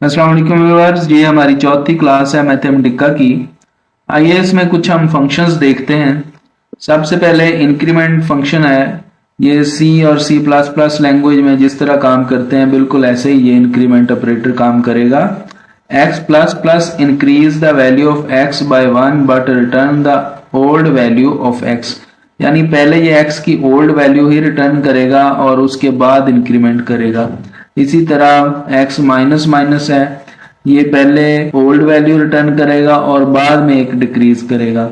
अस्सलाम वालेकुम व्यूअर्स, ये हमारी चौथी क्लास है मैथमेटिका की। आइए इसमें कुछ हम फंक्शंस देखते हैं। सबसे पहले इंक्रीमेंट फंक्शन है। ये सी और सी प्लस प्लस लैंग्वेज में जिस तरह काम करते हैं बिल्कुल ऐसे ही ये इंक्रीमेंट ऑपरेटर काम करेगा। X plus plus increase the value of x by 1 but return the old value of x. यानी पहले ये एक्स की ओल्ड वैल्यू ही रिटर्न करेगा और उसके बाद इंक्रीमेंट करेगा। इसी तरह x माइनस माइनस है, ये पहले ओल्ड वैल्यू रिटर्न करेगा और बाद में एक डिक्रीज करेगा।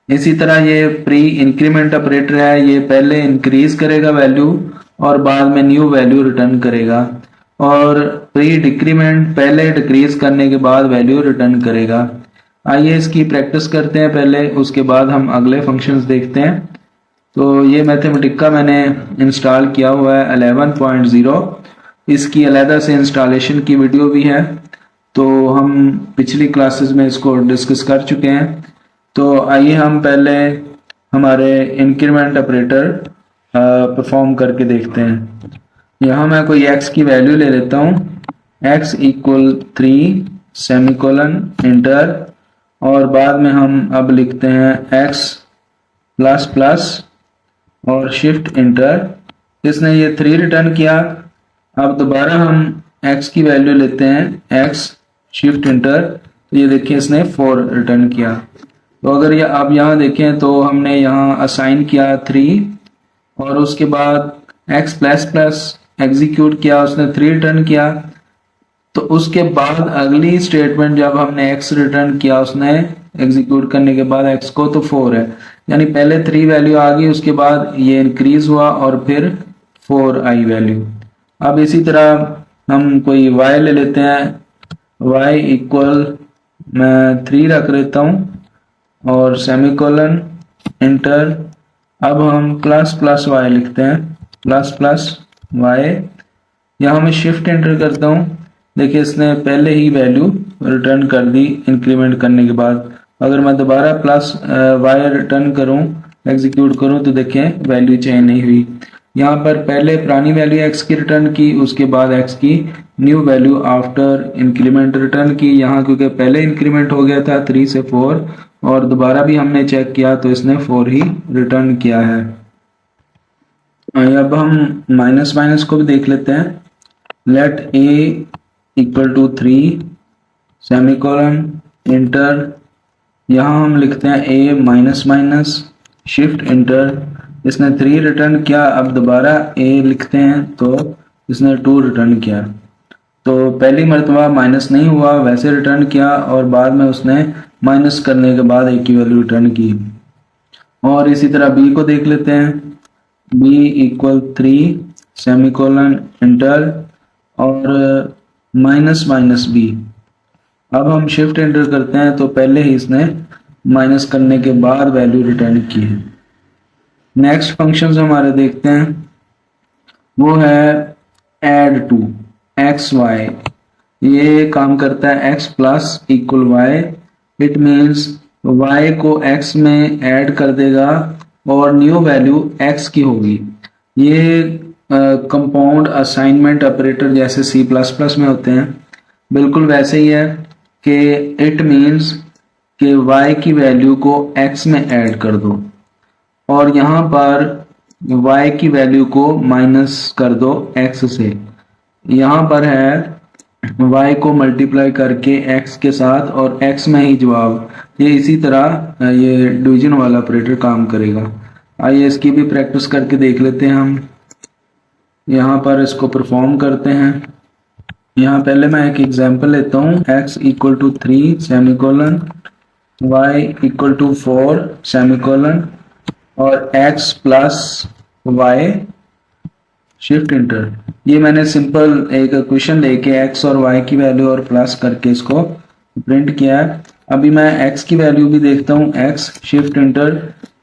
इसी तरह ये प्री इंक्रीमेंट ऑपरेटर है, ये पहले इंक्रीज करेगा वैल्यू और बाद में न्यू वैल्यू रिटर्न करेगा। और प्री डिक्रीमेंट पहले डिक्रीज करने के बाद वैल्यू रिटर्न करेगा। आइए इसकी प्रैक्टिस करते हैं पहले, उसके बाद हम अगले फंक्शंस देखते हैं। तो ये मैथमेटिका मैंने इंस्टॉल किया हुआ है 11.0। इसकी अलहदा से इंस्टॉलेशन की वीडियो भी है, तो हम पिछली क्लासेस में इसको डिस्कस कर चुके हैं। तो आइए हम पहले हमारे इंक्रीमेंट ऑपरेटर परफॉर्म करके देखते हैं। यहाँ मैं कोई x की वैल्यू ले लेता हूँ, x इक्वल 3 सेमीकोलन इंटर, और बाद में हम अब लिखते हैं x प्लस प्लस और शिफ्ट इंटर। इसने ये 3 रिटर्न किया। अब दोबारा हम x की वैल्यू लेते हैं, x शिफ्ट इंटर, तो ये देखिए इसने 4 रिटर्न किया। तो अगर ये आप यहाँ देखें तो हमने यहाँ असाइन किया 3 और उसके बाद x प्लस प्लस एग्जीक्यूट किया, उसने 3 रिटर्न किया। तो उसके बाद अगली स्टेटमेंट जब हमने x रिटर्न किया उसने एग्जीक्यूट करने के बाद x को, तो 4 है, यानी पहले 3 वैल्यू आ गई, उसके बाद ये इंक्रीज हुआ और फिर 4 आई वैल्यू। अब इसी तरह हम कोई y ले लेते हैं, y इक्वल मैं 3 रख लेता हूँ और सेमीकोलन इंटर। अब हम प्लस प्लस y लिखते हैं, प्लस प्लस y। यहाँ मैं शिफ्ट इंटर करता हूँ, देखिए इसने पहले ही वैल्यू रिटर्न कर दी इंक्रीमेंट करने के बाद। अगर मैं दोबारा प्लस y रिटर्न करूँ, एग्जीक्यूट करूँ, तो देखें वैल्यू चेंज नहीं हुई। यहाँ पर पहले पुरानी वैल्यू x की रिटर्न की, उसके बाद x की new value after increment return की। यहाँ क्योंकि पहले इंक्रीमेंट हो गया था 3 से 4 और दोबारा भी हमने चेक किया तो इसने 4 ही रिटर्न किया है। अब हम माइनस माइनस को भी देख लेते हैं। Let a equal to 3 semicolon enter, यहाँ हम लिखते हैं a minus minus shift enter. इसने 3 रिटर्न किया, अब दोबारा a लिखते हैं तो इसने 2 रिटर्न किया। तो पहली मरतबा माइनस नहीं हुआ, वैसे रिटर्न किया और बाद में उसने माइनस करने के बाद a की वैल्यू रिटर्न की। और इसी तरह b को देख लेते हैं, b इक्वल 3 सेमीकोलन इंटर और माइनस माइनस b। अब हम शिफ्ट एंटर करते हैं तो पहले ही इसने माइनस करने के बाद वैल्यू रिटर्न की है। नेक्स्ट फंक्शन हमारे देखते हैं, वो है एड टू एक्स वाई। ये काम करता है x plus equal y. It means y को x में ऐड कर देगा और न्यू वैल्यू x की होगी। ये कंपाउंड असाइनमेंट ऑपरेटर जैसे C++ में होते हैं, बिल्कुल वैसे ही है कि इट मीन्स कि y की वैल्यू को x में ऐड कर दो और यहाँ पर y की वैल्यू को माइनस कर दो x से। यहाँ पर है y को मल्टीप्लाई करके x के साथ और x में ही जवाब। ये इसी तरह ये डिवीजन वाला ऑपरेटर काम करेगा। आइए इसकी भी प्रैक्टिस करके देख लेते हैं हम। यहाँ पर इसको परफॉर्म करते हैं। यहाँ पहले मैं एक एग्जांपल लेता हूँ, x equal to 3 semicolon, y equal to 4 semicolon और x plus y shift enter. ये मैंने सिंपल एक इक्वेशन लेके x और y की वैल्यू और प्लस करके इसको प्रिंट किया है। अभी मैं x की वैल्यू भी देखता हूँ, x शिफ्ट इंटर।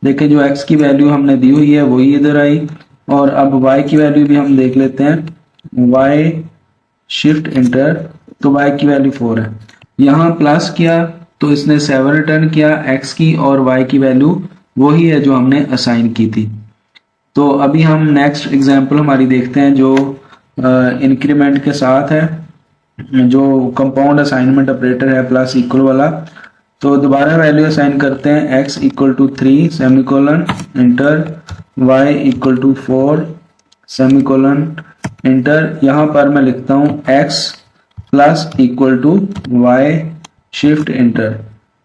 देखिए जो x की वैल्यू हमने दी हुई है वही इधर आई। और अब y की वैल्यू भी हम देख लेते हैं, y शिफ्ट इंटर, तो y की वैल्यू 4 है। यहाँ प्लस किया तो इसने 7 रिटर्न किया x की, और y की वैल्यू वही है जो हमने असाइन की थी। तो अभी हम नेक्स्ट एग्जांपल हमारी देखते हैं जो इंक्रीमेंट के साथ है। जो कंपाउंड असाइनमेंट ऑपरेटर है प्लस इक्वल वाला, तो दोबारा वैल्यू असाइन करते हैं x equal to 3 semicolon enter, y equal to 4 semicolon enter. यहाँ पर मैं लिखता हूँ x plus equal to y shift enter.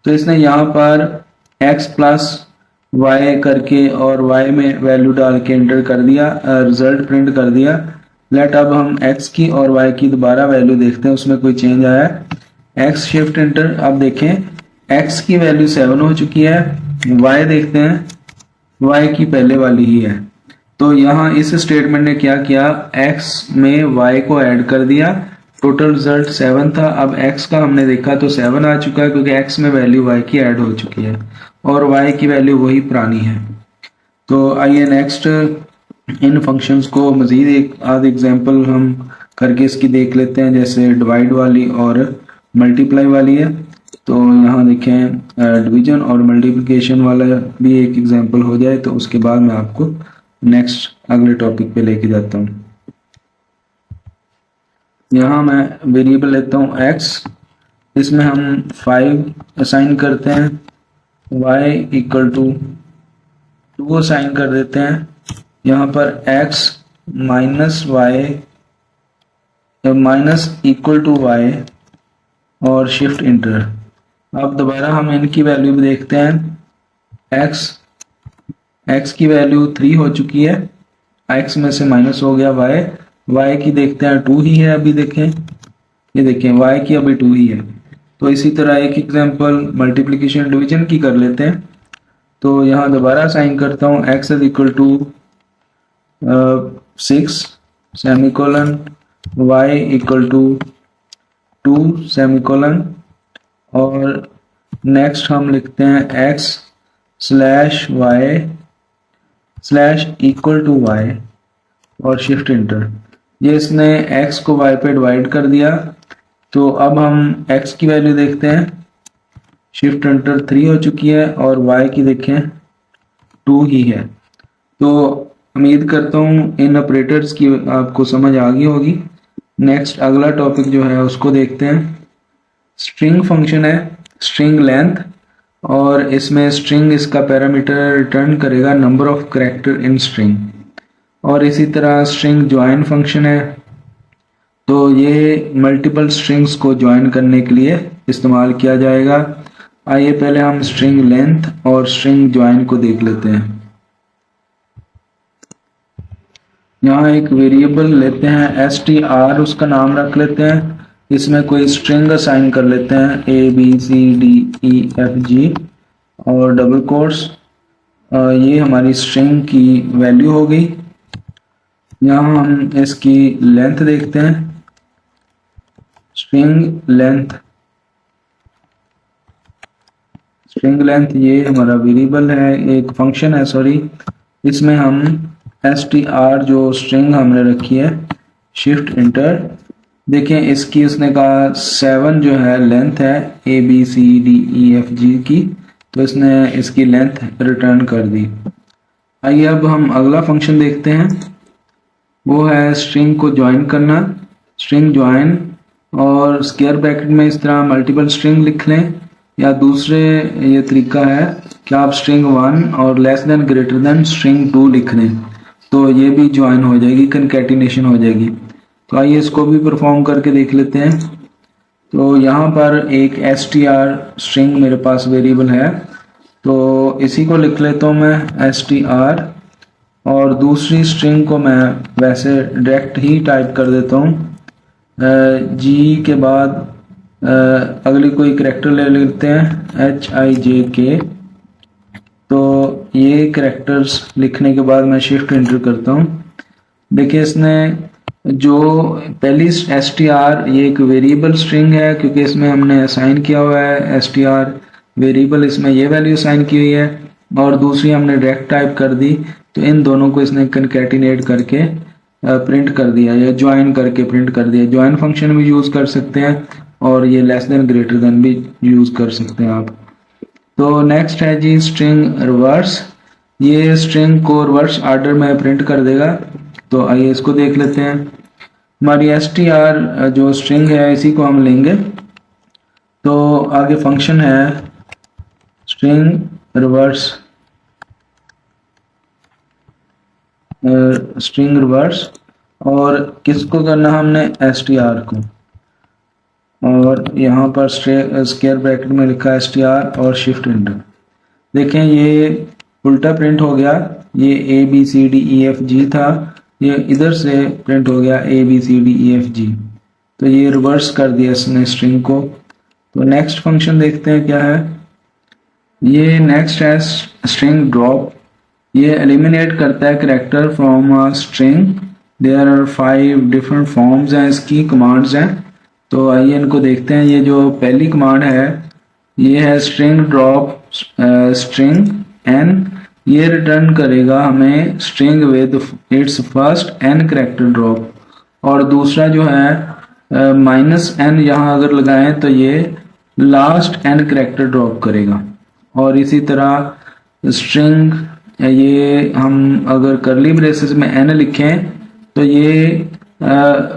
तो इसने यहाँ पर x प्लस y करके और y में वैल्यू डाल के इंटर कर दिया, रिजल्ट प्रिंट कर दिया। लेट अब हम x की और y की दोबारा वैल्यू देखते हैं, उसमें कोई चेंज आया है। x शिफ्ट इंटर, अब देखें x की वैल्यू 7 हो चुकी है, y देखते हैं y की पहले वाली ही है। तो यहाँ इस स्टेटमेंट ने क्या किया, x में y को ऐड कर दिया, टोटल रिजल्ट 7 था। अब x का हमने देखा तो 7 आ चुका है क्योंकि x में वैल्यू y की ऐड हो चुकी है और y की वैल्यू वही पुरानी है। तो आइए नेक्स्ट इन फंक्शंस को मजीद एक आध एग्जांपल हम करके इसकी देख लेते हैं, जैसे डिवाइड वाली और मल्टीप्लाई वाली है। तो यहाँ देखें डिवीजन और मल्टीप्लिकेशन वाला भी एक एग्जांपल हो जाए तो उसके बाद मैं आपको नेक्स्ट अगले टॉपिक पे लेके जाता हूँ। यहाँ मैं वेरिएबल लेता हूँ x, इसमें हम 5 असाइन करते हैं, y इक्वल टू 2 असाइन कर देते हैं, यहाँ पर x minus y minus equal to y और शिफ्ट इंटर। अब दोबारा हम इनकी वैल्यू भी देखते हैं, x की वैल्यू 3 हो चुकी है, x में से माइनस हो गया y की देखते हैं 2 ही है अभी, देखें ये देखें y की अभी 2 ही है। तो इसी तरह एक एग्जांपल मल्टीप्लिकेशन डिवीजन की कर लेते हैं। तो यहाँ दोबारा साइन करता हूँ, x is equal to 6 semicolon, y equal to 2 semicolon और नेक्स्ट हम लिखते हैं x slash y slash equal to y और शिफ्ट इंटर। ये इसने x को y पे डिवाइड कर दिया। तो अब हम x की वैल्यू देखते हैं, शिफ्ट इंटर 3 हो चुकी है और y की देखें 2 ही है। तो उम्मीद करता हूँ इन ऑपरेटर्स की आपको समझ आ गई होगी। नेक्स्ट अगला टॉपिक जो है उसको देखते हैं। स्ट्रिंग फंक्शन है, स्ट्रिंग लेंथ, और इसमें स्ट्रिंग इसका पैरामीटर रिटर्न करेगा number of character in string. और इसी तरह स्ट्रिंग ज्वाइन फंक्शन है, तो ये मल्टीपल स्ट्रिंग्स को ज्वाइन करने के लिए इस्तेमाल किया जाएगा। आइए पहले हम स्ट्रिंग लेंथ और स्ट्रिंग ज्वाइन को देख लेते हैं। यहाँ एक वेरिएबल लेते हैं str, उसका नाम रख लेते हैं, इसमें कोई स्ट्रिंग असाइन कर लेते हैं ABCDEFG और डबल कोट्स, ये हमारी स्ट्रिंग की वैल्यू हो गई। यहाँ हम इसकी लेंथ देखते हैं, स्ट्रिंग लेंथ ये हमारा वेरिएबल है, एक फंक्शन है सॉरी, इसमें हम str जो स्ट्रिंग हमने रखी है शिफ्ट इंटर, देखें इसकी उसने कहा 7 जो है लेंथ है ABCDEFG की, तो इसने इसकी लेंथ रिटर्न कर दी। आइए अब हम अगला फंक्शन देखते हैं, वो है स्ट्रिंग को ज्वाइन करना, स्ट्रिंग ज्वाइन, और स्क्वायर ब्रैकेट में इस तरह मल्टीपल स्ट्रिंग लिख लें, या दूसरे ये तरीका है कि आप स्ट्रिंग 1 और less than greater than string 2 लिख लें, तो ये भी ज्वाइन हो जाएगी, कनकैटिनेशन हो जाएगी। तो आइए इसको भी परफॉर्म करके देख लेते हैं। तो यहाँ पर एक str स्ट्रिंग मेरे पास वेरिएबल है, तो इसी को लिख लेता हूँ मैं str, और दूसरी स्ट्रिंग को मैं वैसे डायरेक्ट ही टाइप कर देता हूँ, g के बाद अगली कोई करैक्टर ले लेते हैं HIJK। तो ये करैक्टर्स लिखने के बाद मैं शिफ्ट एंटर करता हूँ। देखिए इसने जो पहली str ये एक वेरिएबल स्ट्रिंग है, क्योंकि इसमें हमने असाइन किया हुआ है str वेरिएबल, इसमें ये वैल्यू असाइन की हुई है, और दूसरी हमने डायरेक्ट टाइप कर दी, तो इन दोनों को इसने कनकैटिनेट करके प्रिंट कर दिया या ज्वाइन करके प्रिंट कर दिया। ज्वाइन फंक्शन भी यूज कर सकते हैं और ये लेस देन ग्रेटर देन भी यूज कर सकते हैं आप। तो नेक्स्ट है जी स्ट्रिंग रिवर्स, ये स्ट्रिंग को रिवर्स ऑर्डर में प्रिंट कर देगा। तो आइए इसको देख लेते हैं। हमारी str जो स्ट्रिंग है इसी को हम लेंगे। तो आगे फंक्शन है स्ट्रिंग रिवर्स और किसको करना हमने str को, और यहाँ पर स्क्वायर ब्रैकेट में लिखा है str और शिफ्ट एंटर। देखें ये उल्टा प्रिंट हो गया, ये ABCDEFG था, ये इधर से प्रिंट हो गया ABCDEFG। तो ये रिवर्स कर दिया इसने स्ट्रिंग को। तो नेक्स्ट फंक्शन देखते हैं क्या है। ये नेक्स्ट है स्ट्रिंग ड्रॉप। ये एलिमिनेट करता है character from a string. There are 5 different forms हैं, इसकी कमांड्स हैं। तो आइए इनको देखते हैं। ये जो पहली कमांड है ये है स्ट्रिंग ड्रॉप स्ट्रिंग n। ये रिटर्न करेगा हमें string with its first n character drop. और दूसरा जो है -n, यहाँ अगर लगाएं तो ये लास्ट n कैरेक्टर ड्रॉप करेगा। और इसी तरह स्ट्रिंग, ये हम अगर करली ब्रेसेस में n लिखें तो ये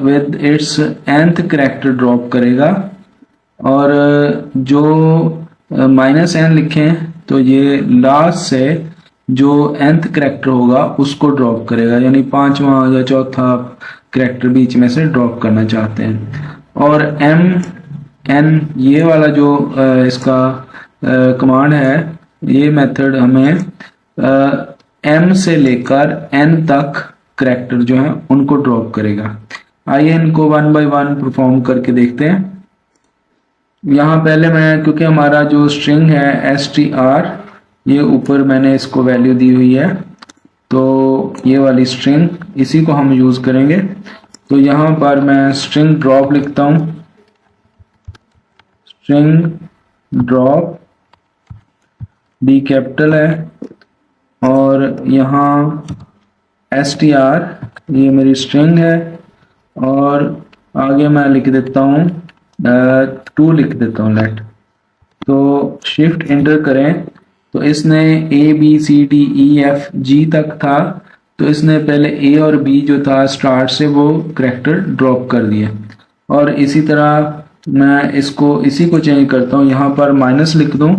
with its nth character drop करेगा। और जो -n लिखें तो ये लास्ट से जो nth कैरेक्टर होगा उसको ड्रॉप करेगा, यानी 5वां या 4था कैरेक्टर बीच में से ड्रॉप करना चाहते हैं। और mn, ये वाला जो इसका कमांड है, ये मेथड हमें m से लेकर n तक कैरेक्टर जो है उनको ड्रॉप करेगा। आइए इनको 1 बाय 1 परफॉर्म करके देखते हैं। यहाँ पहले मैं, क्योंकि हमारा जो स्ट्रिंग है str, ये ऊपर मैंने इसको वैल्यू दी हुई है, तो ये वाली स्ट्रिंग इसी को हम यूज करेंगे। तो यहाँ पर मैं स्ट्रिंग ड्रॉप लिखता हूँ, स्ट्रिंग ड्रॉप, D कैपिटल है, और यहाँ str ये मेरी स्ट्रिंग है, और आगे मैं लिख देता हूँ 2 लिख देता हूँ लेट। तो शिफ्ट एंटर करें तो इसने ABCDEFG तक था, तो इसने पहले A और B जो था स्टार्ट से वो कैरेक्टर ड्रॉप कर दिए। और इसी तरह मैं इसको इसी को चेंज करता हूँ, यहाँ पर माइनस लिख दूँ।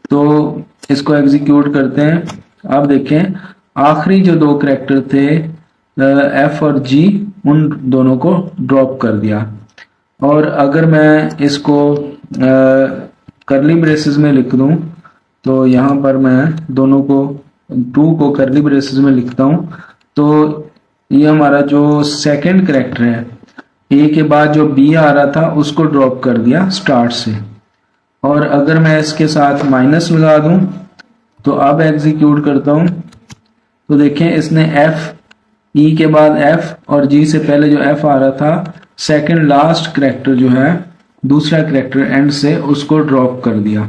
तो इसको एग्जीक्यूट करते हैं। आप देखें आखिरी जो 2 कैरेक्टर थे F और G, उन दोनों को ड्रॉप कर दिया। और अगर मैं इसको करली ब्रेसेस में लिख दूं तो यहाँ पर मैं दोनों को 2 को करली ब्रेसेस में लिखता हूँ, तो ये हमारा जो सेकंड कैरेक्टर है, A के बाद जो B आ रहा था उसको ड्रॉप कर दिया स्टार्ट से। और अगर मैं इसके साथ माइनस लगा दूं तो अब एग्जीक्यूट करता हूं तो देखें इसने E के बाद F और G से पहले जो F आ रहा था, सेकंड लास्ट कैरेक्टर जो है दूसरा कैरेक्टर एंड से, उसको ड्रॉप कर दिया।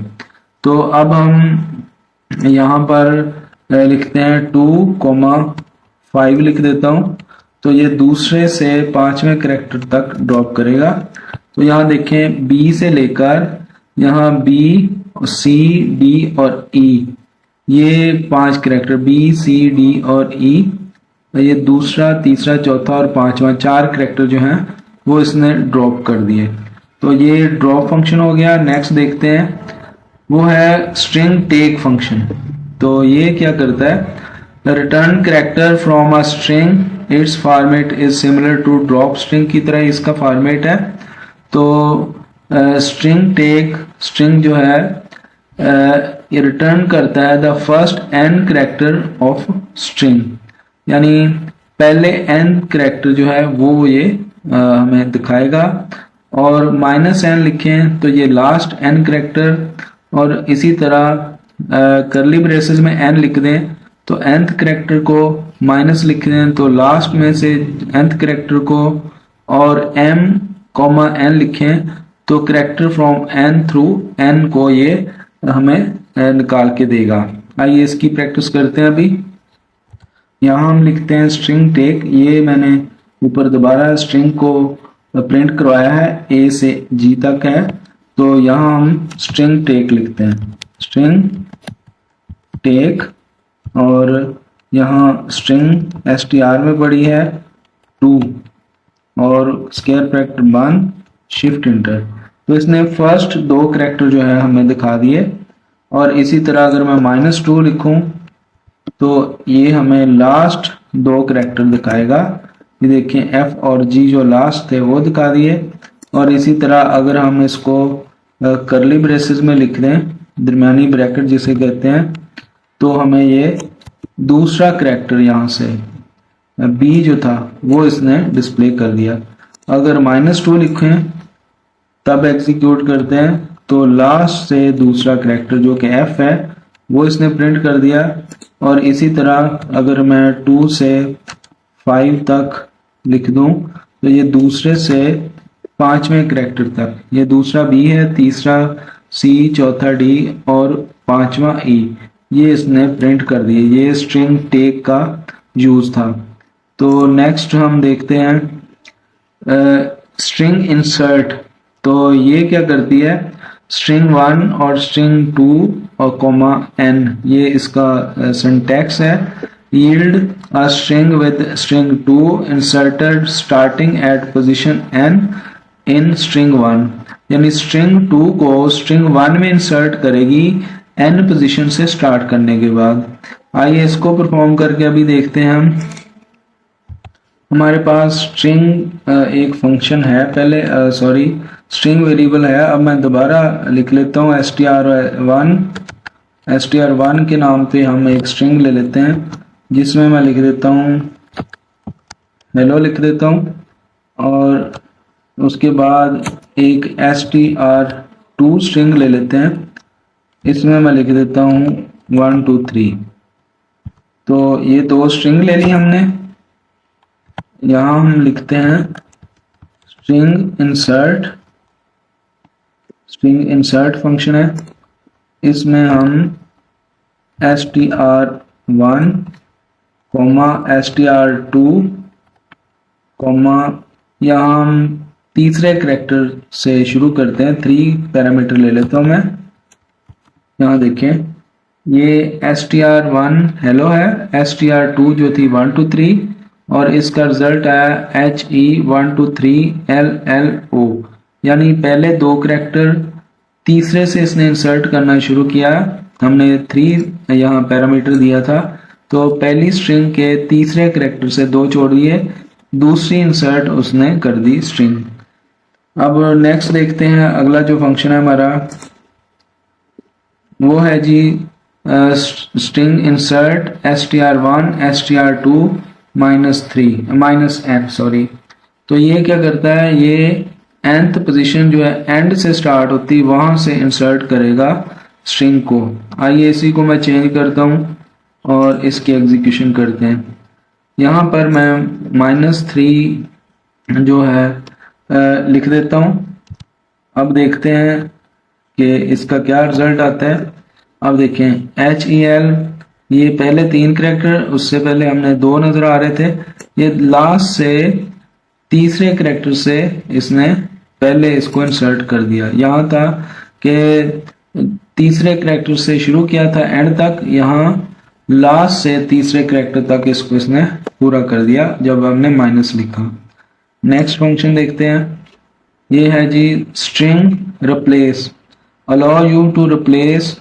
तो अब हम यहाँ पर लिखते हैं 2,5 लिख देता हूँ, तो ये दूसरे से 5वें कैरेक्टर तक ड्रॉप करेगा। तो यहाँ देखें B से लेकर यहाँ B, C, D और E, ये 5 कैरेक्टर B, C, D और E, ये दूसरा, तीसरा, चौथा और 5वां 4 कैरेक्टर जो हैं वो इसने ड्रॉप कर दिए। तो ये ड्रॉप फंक्शन हो गया। नेक्स्ट देखते हैं, वो है स्ट्रिंग टेक फंक्शन। तो ये क्या करता है, return character from a string, it's format is similar to drop string की तरह इसका फॉर्मेट है। तो स्ट्रिंग टेक स्ट्रिंग जो है ये रिटर्न करता है the first n character of string, यानी पहले n कैरेक्टर जो है वो ये हमें दिखाएगा। और -n लिखें तो ये लास्ट n कैरेक्टर, और इसी तरह करली ब्रेसेस में n लिख दें तो nth कैरेक्टर को, माइनस लिख दें तो लास्ट में से nth कैरेक्टर को, और m,n लिखें तो character from n through n को ये हमें निकाल के देगा। आइए इसकी प्रैक्टिस करते हैं। अभी यहाँ हम लिखते हैं स्ट्रिंग टेक, ये मैंने ऊपर दोबारा स्ट्रिंग को प्रिंट करवाया है, A से G तक है, तो यहाँ हम स्ट्रिंग टेक लिखते हैं, स्ट्रिंग टेक, और यहाँ स्ट्रिंग str में पड़ी है 2, और स्क्वायर ब्रैकेट बंद, शिफ्ट इंटर। तो इसने फर्स्ट दो करैक्टर जो है हमें दिखा दिए। और इसी तरह अगर मैं -2 लिखूं तो ये हमें लास्ट दो करैक्टर दिखाएगा। ये देखिए F और G जो लास्ट थे वो दिखा दिए। और इसी तरह अगर हम इसको करली ब्रेसेस में लिख दें, दरमियानी ब्रैकेट जिसे कहते हैं, तो हमें ये दूसरा करैक्टर यहाँ से B जो था वो इसने डिस्प्ले कर दिया। अगर -2 लिखें तब एग्जीक्यूट करते हैं तो लास्ट से दूसरा करैक्टर जो कि F है वो इसने प्रिंट कर दिया। और इसी तरह अगर मैं 2 से 5 तक लिख दूं तो ये दूसरे से पांचवें करैक्टर तक, ये दूसरा B है, तीसरा C, चौथा D और पांचवा E, ये इसने प्रिंट कर दिए। ये स्ट्रिंग टेक का यूज था। तो नेक्स्ट हम देखते हैं स्ट्रिंग इंसर्ट। तो ये क्या करती है, स्ट्रिंग 1 और स्ट्रिंग 2 और कॉमा n, ये इसका सिंटैक्स है। yield a string with string 2 inserted starting at position n in string 1, यानी स्ट्रिंग 2 को स्ट्रिंग 1 में इंसर्ट करेगी n पोजीशन से स्टार्ट करने के बाद। आइए इसको परफॉर्म करके अभी देखते हैं हम। हमारे पास स्ट्रिंग एक फंक्शन है, पहले स्ट्रिंग वेरिएबल है। अब मैं दोबारा लिख लेता हूँ str1 के नाम पे हम एक स्ट्रिंग ले लेते हैं जिसमें मैं लिख देता हूँ हेलो लिख देता हूँ। और उसके बाद एक str2 स्ट्रिंग ले लेते हैं, इसमें मैं लिख देता हूँ 1 2 3। तो ये दो स्ट्रिंग ले ली हमने। यहाँ हम लिखते हैं स्ट्रिंग इंसर्ट फंक्शन है। इसमें हम str1 str2 यहाँ हम तीसरे करैक्टर से शुरू करते हैं। 3 पैरामीटर ले लेता हूँ मैं। यहाँ देखें ये str1 हेलो है, str2 जो थी 1 2 3 और इसका रिजल्ट आया HE123LLO, यानी पहले दो करैक्टर तीसरे से इसने इंसर्ट करना शुरू किया। हमने 3 यहाँ पैरामीटर दिया था, तो पहली स्ट्रिंग के तीसरे करैक्टर से 2 छोड़ दिए, दूसरी इंसर्ट उसने कर दी स्ट्रिंग। अब नेक्स्ट देखते हैं अगला जो फंक्शन है हमारा, वो है जी string insert str1 str2 -n। तो ये क्या करता है, ये nth पोजीशन जो है एंड से स्टार्ट होती है वहां से इंसर्ट करेगा स्ट्रिंग को। आइए इसी को मैं चेंज करता हूं और इसकी एग्जीक्यूशन करते हैं। यहाँ पर मैं -3 जो है लिख देता हूं। अब देखते हैं कि इसका क्या रिजल्ट आता है। अब देखें HEL, ये पहले 3 करैक्टर, उससे पहले हमने 2 नजर आ रहे थे। ये लास्ट से तीसरे करैक्टर से इसने पहले इसको इंसर्ट कर दिया। यहाँ था कि तीसरे करैक्टर से शुरू किया था एंड तक, यहाँ लास्ट से तीसरे करैक्टर तक इसको इसने पूरा कर दिया जब हमने माइनस लिखा। नेक्स्ट फंक्शन देखते हैं, ये है जी string replace. Allow you to replace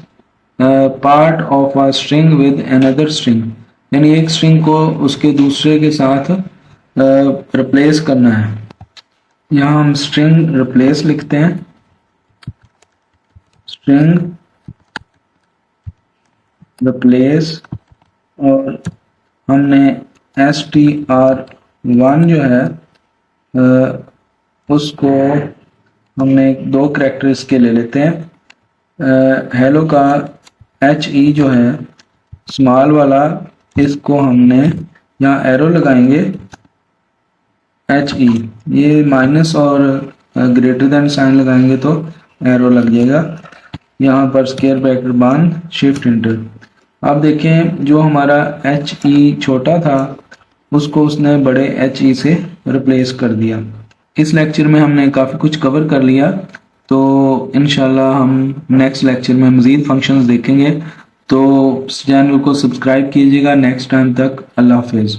part of a string with another string, यानी एक स्ट्रिंग को उसके दूसरे के साथ रिप्लेस करना है। यहाँ हम स्ट्रिंग रिप्लेस लिखते हैं, स्ट्रिंग रिप्लेस, और हमने str1 जो है उसको हमने 2 करैक्टर इसके ले लेते हैं। हेलो का HE जो है स्मॉल वाला, इसको हमने यहाँ एरो लगाएंगे HE, ये माइनस और ग्रेटर देन साइन लगाएंगे तो एरो लग जाएगा। यहाँ पर स्क्वायर ब्रैकेट बंद, शिफ्ट इंटर। अब देखें जो हमारा HE छोटा था उसको उसने बड़े HE से रिप्लेस कर दिया। इस लेक्चर में हमने काफ़ी कुछ कवर कर लिया, तो इंशाल्लाह हम नेक्स्ट लेक्चर में मज़ीद फंक्शंस देखेंगे। तो चैनल को सब्सक्राइब कीजिएगा। नेक्स्ट टाइम तक अल्लाह हाफिज़।